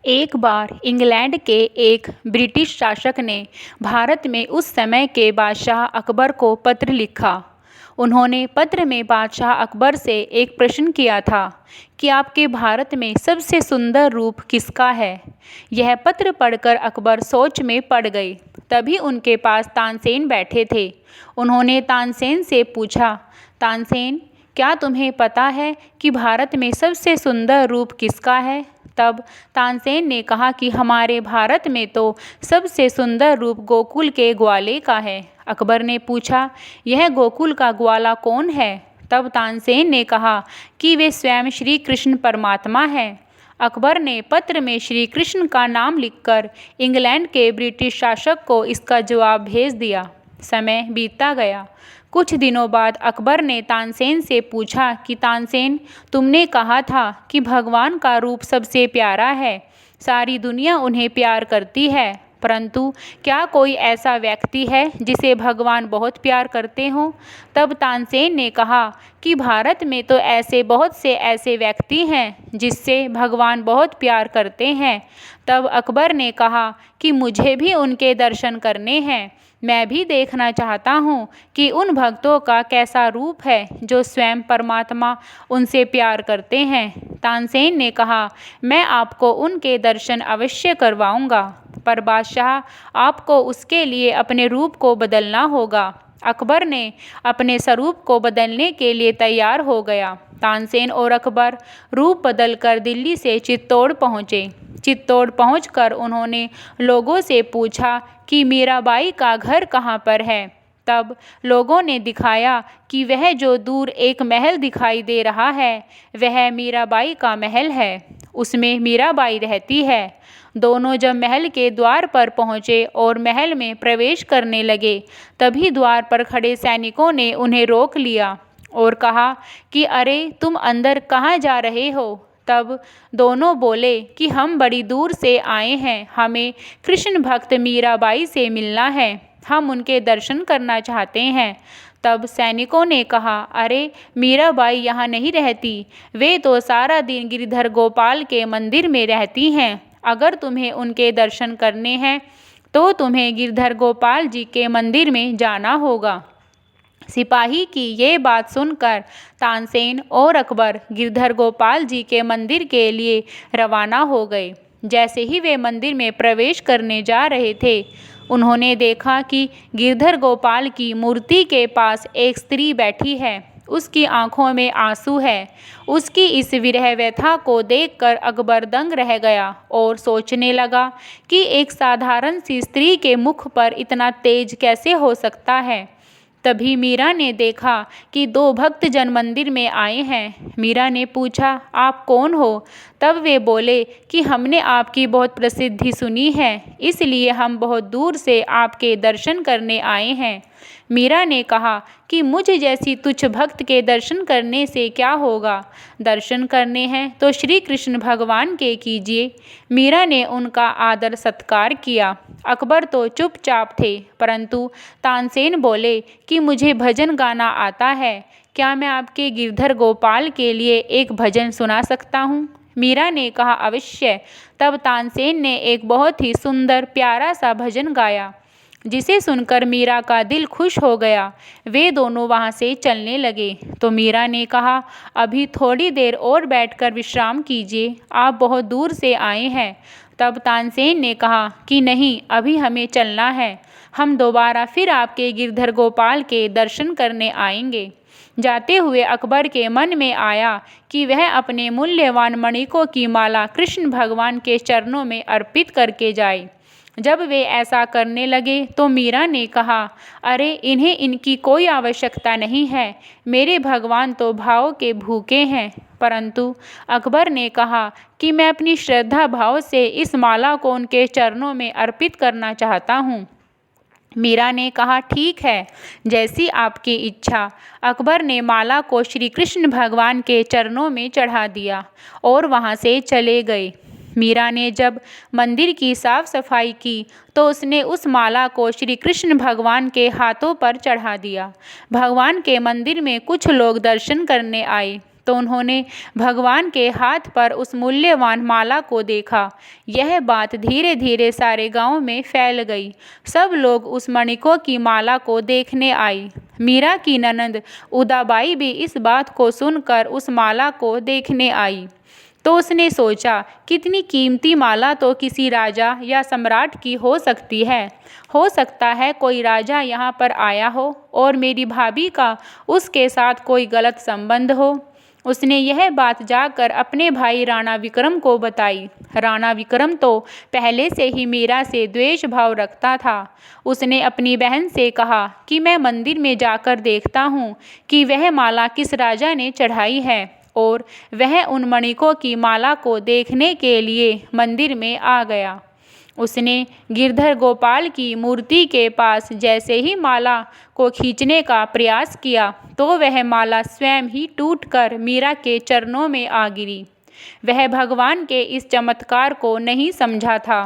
एक बार इंग्लैंड के एक ब्रिटिश शासक ने भारत में उस समय के बादशाह अकबर को पत्र लिखा। उन्होंने पत्र में बादशाह अकबर से एक प्रश्न किया था कि आपके भारत में सबसे सुंदर रूप किसका है। यह पत्र पढ़कर अकबर सोच में पड़ गए। तभी उनके पास तानसेन बैठे थे। उन्होंने तानसेन से पूछा, तानसेन, क्या तुम्हें पता है कि भारत में सबसे सुंदर रूप किसका है? तब तानसेन ने कहा कि हमारे भारत में तो सबसे सुंदर रूप गोकुल के ग्वाले का है। अकबर ने पूछा, यह गोकुल का ग्वाला कौन है? तब तानसेन ने कहा कि वे स्वयं श्री कृष्ण परमात्मा हैं। अकबर ने पत्र में श्री कृष्ण का नाम लिखकर इंग्लैंड के ब्रिटिश शासक को इसका जवाब भेज दिया। समय बीतता गया। कुछ दिनों बाद अकबर ने तानसेन से पूछा कि तानसेन, तुमने कहा था कि भगवान का रूप सबसे प्यारा है, सारी दुनिया उन्हें प्यार करती है, परंतु क्या कोई ऐसा व्यक्ति है जिसे भगवान बहुत प्यार करते हों? तब तानसेन ने कहा कि भारत में तो ऐसे बहुत से ऐसे व्यक्ति हैं जिससे भगवान बहुत प्यार करते हैं। तब अकबर ने कहा कि मुझे भी उनके दर्शन करने हैं। मैं भी देखना चाहता हूँ कि उन भक्तों का कैसा रूप है जो स्वयं परमात्मा उनसे प्यार करते हैं। तानसेन ने कहा, मैं आपको उनके दर्शन अवश्य करवाऊंगा, पर बादशाह, आपको उसके लिए अपने रूप को बदलना होगा। अकबर ने अपने स्वरूप को बदलने के लिए तैयार हो गया। तानसेन और अकबर रूप बदलकर दिल्ली से चित्तौड़ पहुँचे। चित्तौड़ पहुंचकर उन्होंने लोगों से पूछा कि मीराबाई का घर कहाँ पर है। तब लोगों ने दिखाया कि वह जो दूर एक महल दिखाई दे रहा है, वह मीराबाई का महल है। उसमें मीराबाई रहती है। दोनों जब महल के द्वार पर पहुँचे और महल में प्रवेश करने लगे, तभी द्वार पर खड़े सैनिकों ने उन्हें रोक लिया और कहा कि अरे, तुम अंदर कहाँ जा रहे हो? तब दोनों बोले कि हम बड़ी दूर से आए हैं, हमें कृष्ण भक्त मीराबाई से मिलना है, हम उनके दर्शन करना चाहते हैं। तब सैनिकों ने कहा, अरे, मीराबाई यहाँ नहीं रहती, वे तो सारा दिन गिरधर गोपाल के मंदिर में रहती हैं। अगर तुम्हें उनके दर्शन करने हैं तो तुम्हें गिरधर गोपाल जी के मंदिर में जाना होगा। सिपाही की ये बात सुनकर तानसेन और अकबर गिरधर गोपाल जी के मंदिर के लिए रवाना हो गए। जैसे ही वे मंदिर में प्रवेश करने जा रहे थे, उन्होंने देखा कि गिरधर गोपाल की मूर्ति के पास एक स्त्री बैठी है। उसकी आंखों में आंसू है। उसकी इस विरह व्यथा को देखकर अकबर दंग रह गया और सोचने लगा कि एक साधारण सी स्त्री के मुख पर इतना तेज कैसे हो सकता है। तभी मीरा ने देखा कि दो भक्तजन मंदिर में आए हैं। मीरा ने पूछा, आप कौन हो? तब वे बोले कि हमने आपकी बहुत प्रसिद्धि सुनी है, इसलिए हम बहुत दूर से आपके दर्शन करने आए हैं। मीरा ने कहा कि मुझ जैसी तुच्छ भक्त के दर्शन करने से क्या होगा? दर्शन करने हैं तो श्री कृष्ण भगवान के कीजिए। मीरा ने उनका आदर सत्कार किया। अकबर तो चुपचाप थे, परंतु तानसेन बोले कि मुझे भजन गाना आता है, क्या मैं आपके गिरधर गोपाल के लिए एक भजन सुना सकता हूँ? मीरा ने कहा, अवश्य। तब तानसेन ने एक बहुत ही सुंदर प्यारा सा भजन गाया, जिसे सुनकर मीरा का दिल खुश हो गया। वे दोनों वहाँ से चलने लगे तो मीरा ने कहा, अभी थोड़ी देर और बैठकर विश्राम कीजिए, आप बहुत दूर से आए हैं। तब तानसेन ने कहा कि नहीं, अभी हमें चलना है, हम दोबारा फिर आपके गिरधर गोपाल के दर्शन करने आएंगे। जाते हुए अकबर के मन में आया कि वह अपने मूल्यवान मणिकों की माला कृष्ण भगवान के चरणों में अर्पित करके जाए। जब वे ऐसा करने लगे तो मीरा ने कहा, अरे, इन्हें इनकी कोई आवश्यकता नहीं है, मेरे भगवान तो भाव के भूखे हैं। परंतु अकबर ने कहा कि मैं अपनी श्रद्धा भाव से इस माला को उनके चरणों में अर्पित करना चाहता हूँ। मीरा ने कहा, ठीक है, जैसी आपकी इच्छा। अकबर ने माला को श्री कृष्ण भगवान के चरणों में चढ़ा दिया और वहाँ से चले गए। मीरा ने जब मंदिर की साफ सफाई की तो उसने उस माला को श्री कृष्ण भगवान के हाथों पर चढ़ा दिया। भगवान के मंदिर में कुछ लोग दर्शन करने आए तो उन्होंने भगवान के हाथ पर उस मूल्यवान माला को देखा। यह बात धीरे धीरे सारे गांव में फैल गई। सब लोग उस मणिकों की माला को देखने आई। मीरा की ननंद उदाबाई भी इस बात को सुनकर उस माला को देखने आई। तो उसने सोचा, कितनी कीमती माला तो किसी राजा या सम्राट की हो सकती है। हो सकता है कोई राजा यहाँ पर आया हो और मेरी भाभी का उसके साथ कोई गलत संबंध हो। उसने यह बात जाकर अपने भाई राणा विक्रम को बताई। राणा विक्रम तो पहले से ही मीरा से द्वेष भाव रखता था। उसने अपनी बहन से कहा कि मैं मंदिर में जाकर देखता हूँ कि वह माला किस राजा ने चढ़ाई है, और वह उन मणिकों की माला को देखने के लिए मंदिर में आ गया। उसने गिरधर गोपाल की मूर्ति के पास जैसे ही माला को खींचने का प्रयास किया तो वह माला स्वयं ही टूटकर मीरा के चरणों में आ गिरी। वह भगवान के इस चमत्कार को नहीं समझा था।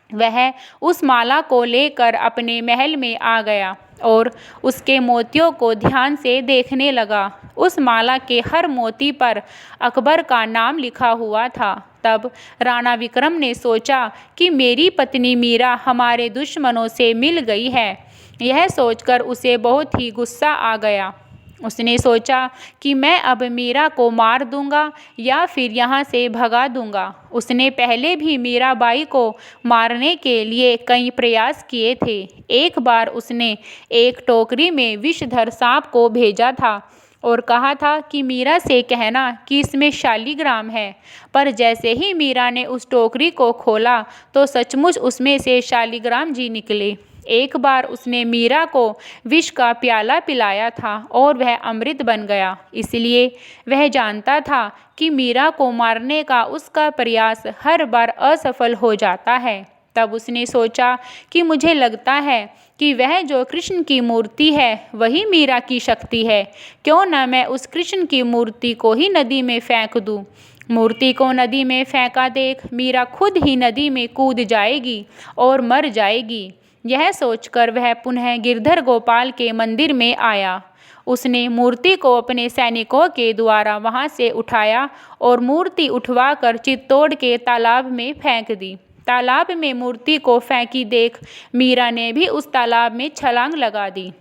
वह उस माला को लेकर अपने महल में आ गया और उसके मोतियों को ध्यान से देखने लगा। उस माला के हर मोती पर अकबर का नाम लिखा हुआ था। तब राणा विक्रम ने सोचा कि मेरी पत्नी मीरा हमारे दुश्मनों से मिल गई है। यह सोचकर उसे बहुत ही गुस्सा आ गया। उसने सोचा कि मैं अब मीरा को मार दूंगा या फिर यहाँ से भगा दूंगा। उसने पहले भी मीराबाई को मारने के लिए कई प्रयास किए थे। एक बार उसने एक टोकरी में विषधर सांप को भेजा था और कहा था कि मीरा से कहना कि इसमें शालिग्राम है। पर जैसे ही मीरा ने उस टोकरी को खोला तो सचमुच उसमें से शालिग्राम जी निकले। एक बार उसने मीरा को विष का प्याला पिलाया था और वह अमृत बन गया। इसलिए वह जानता था कि मीरा को मारने का उसका प्रयास हर बार असफल हो जाता है। तब उसने सोचा कि मुझे लगता है कि वह जो कृष्ण की मूर्ति है वही मीरा की शक्ति है। क्यों न मैं उस कृष्ण की मूर्ति को ही नदी में फेंक दूं। मूर्ति को नदी में फेंका देख मीरा खुद ही नदी में कूद जाएगी और मर जाएगी। यह सोचकर वह पुनः गिरधर गोपाल के मंदिर में आया। उसने मूर्ति को अपने सैनिकों के द्वारा वहां से उठाया और मूर्ति उठवाकर चित्तौड़ के तालाब में फेंक दी। तालाब में मूर्ति को फेंकी देख मीरा ने भी उस तालाब में छलांग लगा दी।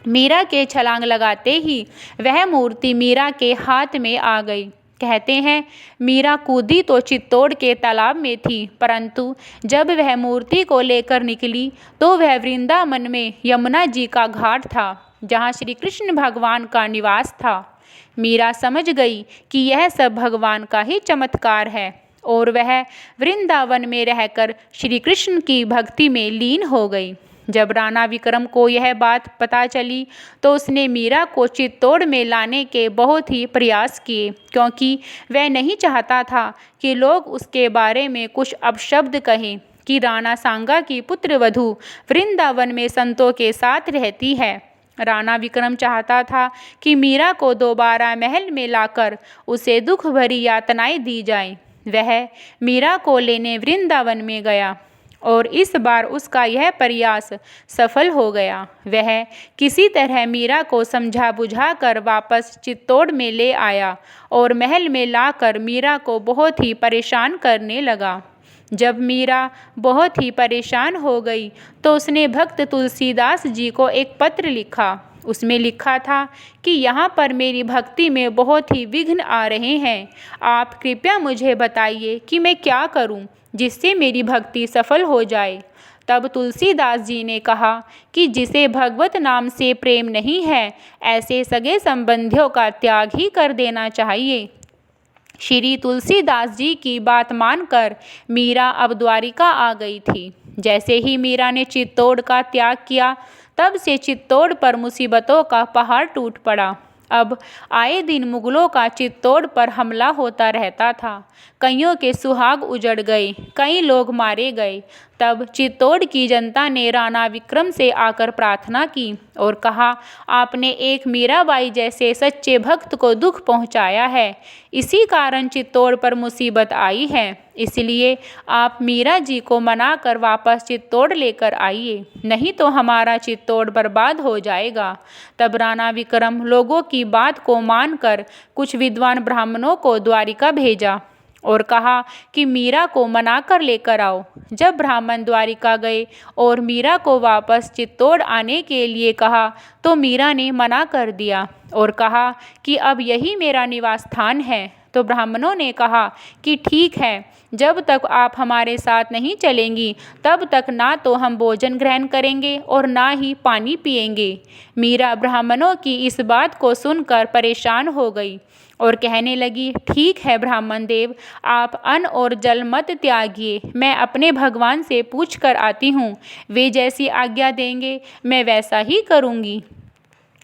मीरा के छलांग लगाते ही वह मूर्ति मीरा के हाथ में आ गई। कहते हैं मीरा कूदी तो चित्तौड़ के तालाब में थी, परंतु जब वह मूर्ति को लेकर निकली तो वह वृंदावन में यमुना जी का घाट था, जहाँ श्री कृष्ण भगवान का निवास था। मीरा समझ गई कि यह सब भगवान का ही चमत्कार है और वह वृंदावन में रहकर श्री कृष्ण की भक्ति में लीन हो गई। जब राणा विक्रम को यह बात पता चली तो उसने मीरा को चित्तौड़ में लाने के बहुत ही प्रयास किए, क्योंकि वह नहीं चाहता था कि लोग उसके बारे में कुछ अपशब्द कहें कि राणा सांगा की पुत्रवधू वृंदावन में संतों के साथ रहती है। राणा विक्रम चाहता था कि मीरा को दोबारा महल में लाकर उसे दुख भरी यातनाएं दी जाएं। वह मीरा को लेने वृंदावन में गया और इस बार उसका यह प्रयास सफल हो गया। वह किसी तरह मीरा को समझा बुझा कर वापस चित्तौड़ में ले आया और महल में लाकर मीरा को बहुत ही परेशान करने लगा। जब मीरा बहुत ही परेशान हो गई तो उसने भक्त तुलसीदास जी को एक पत्र लिखा। उसमें लिखा था कि यहाँ पर मेरी भक्ति में बहुत ही विघ्न आ रहे हैं। आप कृपया मुझे बताइए कि मैं क्या करूँ जिससे मेरी भक्ति सफल हो जाए। तब तुलसीदास जी ने कहा कि जिसे भगवत नाम से प्रेम नहीं है, ऐसे सगे संबंधियों का त्याग ही कर देना चाहिए। श्री तुलसीदास जी की बात मानकर मीरा अब द्वारिका आ गई थी। जैसे ही मीरा ने चित्तौड़ का त्याग किया, तब से चित्तौड़ पर मुसीबतों का पहाड़ टूट पड़ा। अब आए दिन मुगलों का चित्तौड़ पर हमला होता रहता था। कईयों के सुहाग उजड़ गए, कई लोग मारे गए। तब चित्तौड़ की जनता ने राणा विक्रम से आकर प्रार्थना की और कहा, आपने एक मीराबाई जैसे सच्चे भक्त को दुख पहुंचाया है, इसी कारण चित्तौड़ पर मुसीबत आई है, इसलिए आप मीरा जी को मनाकर वापस चित्तौड़ लेकर आइए, नहीं तो हमारा चित्तौड़ बर्बाद हो जाएगा। तब राणा विक्रम लोगों की बात को मानकर कुछ विद्वान ब्राह्मणों को द्वारिका भेजा और कहा कि मीरा को मना कर लेकर आओ। जब ब्राह्मण द्वारिका गए और मीरा को वापस चित्तौड़ आने के लिए कहा तो मीरा ने मना कर दिया और कहा कि अब यही मेरा निवास स्थान है। तो ब्राह्मणों ने कहा कि ठीक है, जब तक आप हमारे साथ नहीं चलेंगी तब तक ना तो हम भोजन ग्रहण करेंगे और ना ही पानी पिएंगे। मीरा ब्राह्मणों की इस बात को सुनकर परेशान हो गई और कहने लगी, ठीक है ब्राह्मण देव, आप अन्न और जल मत त्यागिए, मैं अपने भगवान से पूछ कर आती हूँ, वे जैसी आज्ञा देंगे मैं वैसा ही करूँगी।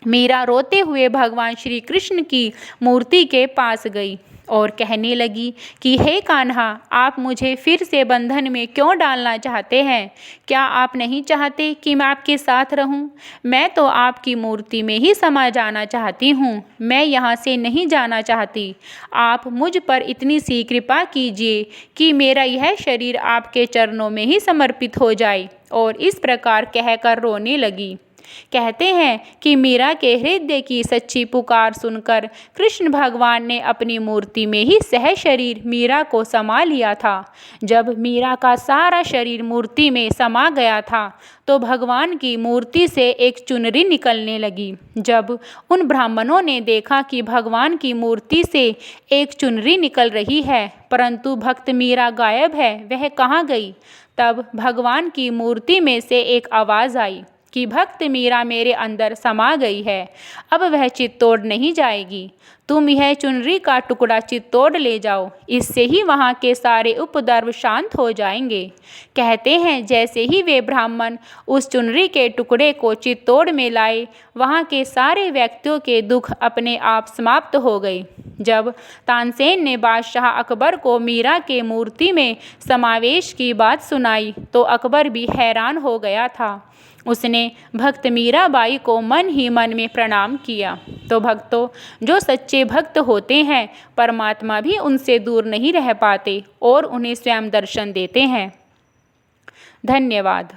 मीरा रोते हुए भगवान श्री कृष्ण की मूर्ति के पास गई और कहने लगी कि हे कान्हा, आप मुझे फिर से बंधन में क्यों डालना चाहते हैं? क्या आप नहीं चाहते कि मैं आपके साथ रहूं? मैं तो आपकी मूर्ति में ही समा जाना चाहती हूँ, मैं यहाँ से नहीं जाना चाहती। आप मुझ पर इतनी सी कृपा कीजिए कि मेरा यह शरीर आपके चरणों में ही समर्पित हो जाए। और इस प्रकार कहकर रोने लगी। कहते हैं कि मीरा के हृदय की सच्ची पुकार सुनकर कृष्ण भगवान ने अपनी मूर्ति में ही सह शरीर मीरा को समा लिया था। जब मीरा का सारा शरीर मूर्ति में समा गया था तो भगवान की मूर्ति से एक चुनरी निकलने लगी। जब उन ब्राह्मणों ने देखा कि भगवान की मूर्ति से एक चुनरी निकल रही है परंतु भक्त मीरा गायब है, वह कहाँ गई? तब भगवान की मूर्ति में से एक आवाज़ आई कि भक्त मीरा मेरे अंदर समा गई है, अब वह चित्तौड़ नहीं जाएगी। तुम यह चुनरी का टुकड़ा चित्तौड़ ले जाओ, इससे ही वहाँ के सारे उपद्रव शांत हो जाएंगे। कहते हैं जैसे ही वे ब्राह्मण उस चुनरी के टुकड़े को चित्तौड़ में लाए, वहाँ के सारे व्यक्तियों के दुख अपने आप समाप्त हो गए। जब तानसेन ने बादशाह अकबर को मीरा के मूर्ति में समावेश की बात सुनाई तो अकबर भी हैरान हो गया था। उसने भक्त मीराबाई को मन ही मन में प्रणाम किया। तो भक्तों, जो सच्चे भक्त होते हैं परमात्मा भी उनसे दूर नहीं रह पाते और उन्हें स्वयं दर्शन देते हैं। धन्यवाद।